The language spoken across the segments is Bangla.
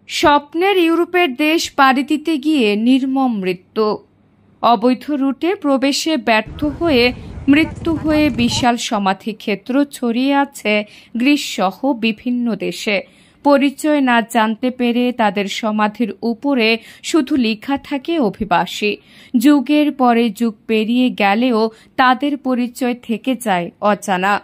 স্বপ্নের ইউরোপের দেশ পাড়ি দিতে গিয়ে নির্মম মৃত্যু। অবৈধ রুটে প্রবেশে ব্যর্থ হয়ে মৃত্যু হয়ে বিশাল সমাধিক্ষেত্র ছড়িয়ে আছে গ্রিসসহ বিভিন্ন দেশে। পরিচয় না জানতে পেরে তাদের সমাধির উপরে শুধু লেখা থাকে অভিবাসী। যুগের পরে যুগ পেরিয়ে গেলেও তাদের পরিচয় থেকে যায় অজানা।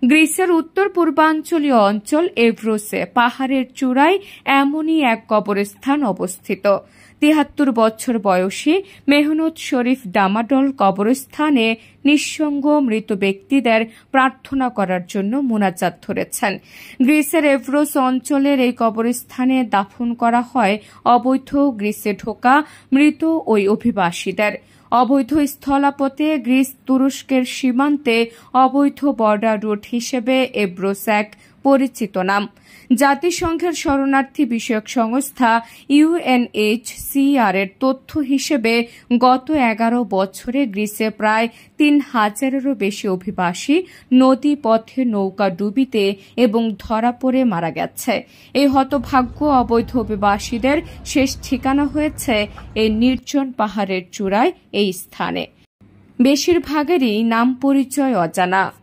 গ্রিসের উত্তর পূর্বাঞ্চলীয় অঞ্চল এভ্রোসে পাহাড়ের চূড়ায় এমনই এক কবরস্থান অবস্থিত। ৭৩ বছর বয়সী মেহনত শরীফ ডামাডল কবরস্থানে নিঃসঙ্গ মৃত ব্যক্তিদের প্রার্থনা করার জন্য মোনাজাত ধরেছেন। গ্রিসের এভ্রোস অঞ্চলের এই কবরস্থানে দাফন করা হয় অবৈধ গ্রিসে ঢোকা মৃত ওই অভিবাসীদের। অবৈধ স্থলাপথে গ্রিস তুরস্কের সীমান্তে অবৈধ বর্ডার রুট হিসেবে এভ্রোস এক পরিচিত নাম। জাতিসংঘের শরণার্থী বিষয়ক সংস্থা UNHCR এর তথ্য হিসেবে গত 11 বছরে গ্রিসে প্রায় ৩,০০০-এরও বেশি অভিবাসী নদী পথে নৌকা ডুবিতে এবং ধরা পড়ে মারা গেছে। এই হতভাগ্য অবৈধ অভিবাসীদের শেষ ঠিকানা হয়েছে এই নির্জন পাহাড়ের চূড়ায় এই স্থানে। বেশিরভাগেরই নাম পরিচয় অজানা।